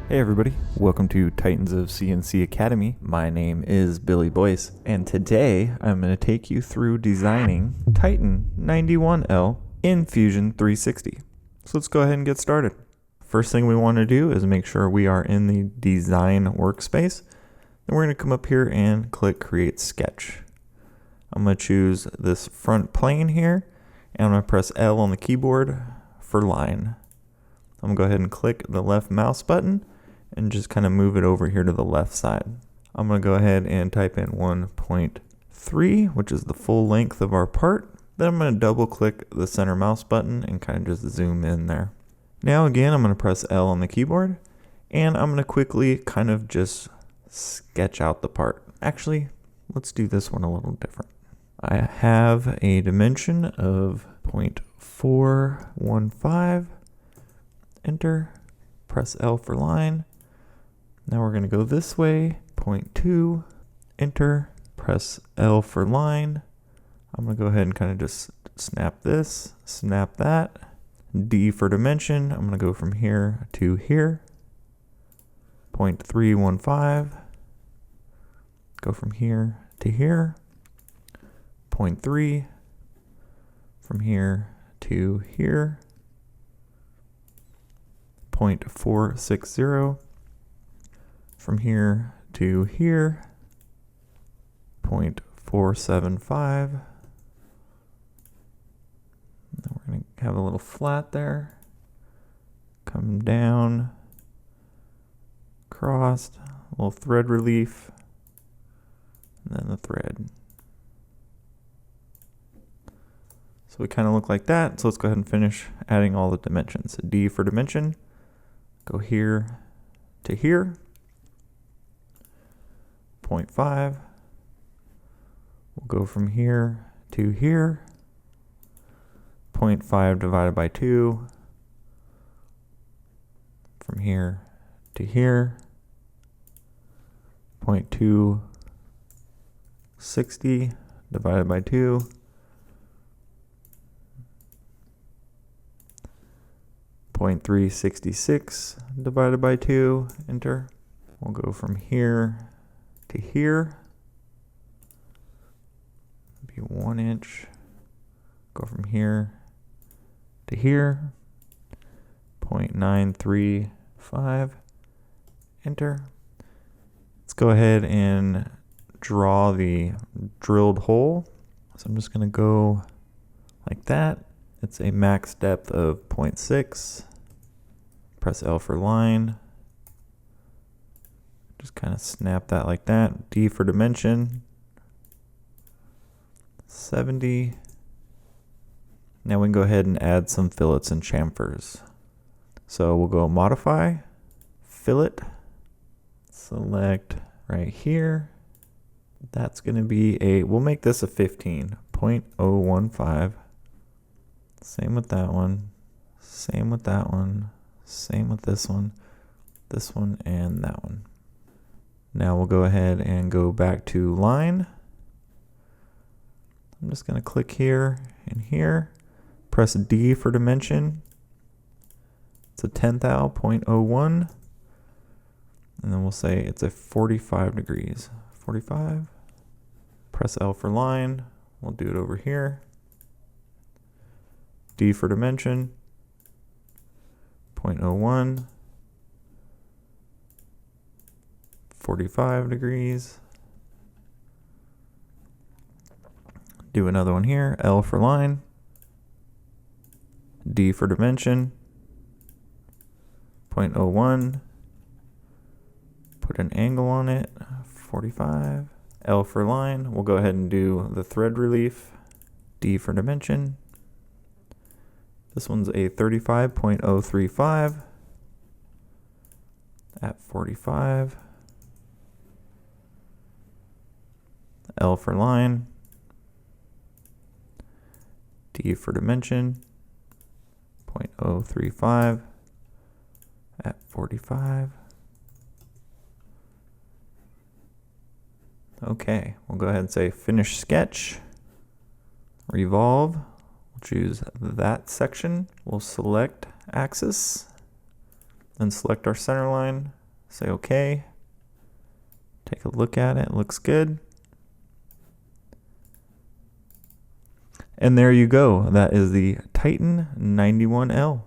Hey everybody, welcome to Titans of CNC Academy. My name is Billy Boyce, and today I'm going to take you through designing TITAN-91L in Fusion 360. So let's go ahead and get started. First thing we want to do is make sure we are in the design workspace. Then we're going to come up here and click Create Sketch. I'm going to choose this front plane here, and I'm going to press L on the keyboard for line. I'm going to go ahead and click the left mouse button and just kind of move it over here to the left side. I'm going to go ahead and type in 1.3, which is the full length of our part. Then I'm going to double click the center mouse button and kind of just zoom in there. Now again, I'm going to press L on the keyboard, and I'm going to quickly kind of just sketch out the part. Actually, let's do this one a little different. I have a dimension of 0.415, enter, press L for line. Now we're going to go this way, 0.2, enter, press L for line. I'm going to go ahead and kind of just snap this, snap that. D for dimension, I'm going to go from here to here, 0.315, go from here to here, 0.3, from here to here, 0.460, from here to here, 0.475. Then we're going to have a little flat there, come down, crossed, a little thread relief, and then the thread. So we kind of look like that. So let's go ahead and finish adding all the dimensions. D for dimension, go here to here, 0.5. We'll go from here to here, 0.5 divided by 2, from here to here, 0.260 divided by 2, 0.366 divided by 2, enter. We'll go from here to here, be 1 inch, go from here to here, 0.935, enter. Let's go ahead and draw the drilled hole. So I'm just going to go like that. It's a max depth of 0.6. Press L for line. Just kind of snap that like that. D for dimension, 70. Now we can go ahead and add some fillets and chamfers. So we'll go modify, fillet, select right here. That's going to be we'll make this a 15, 0.015. Same with that one, same with that one, same with this one, and that one. Now we'll go ahead and go back to line. I'm just going to click here and here, press D for dimension. It's a 10th 0.01, and then we'll say it's a 45 degrees. 45, press L for line. We'll do it over here. D for dimension, 0.01, 45 degrees. Do another one here, L for line, D for dimension, 0.01, put an angle on it, 45, L for line. We'll go ahead and do the thread relief, D for dimension. This one's a 35.035 at 45. L for line. D for dimension. 0.035 at 45. Okay, we'll go ahead and say finish sketch. Revolve. We'll choose that section. We'll select axis. Then select our center line, say OK. Take a look at it, looks good. And there you go. That is the Titan 91L.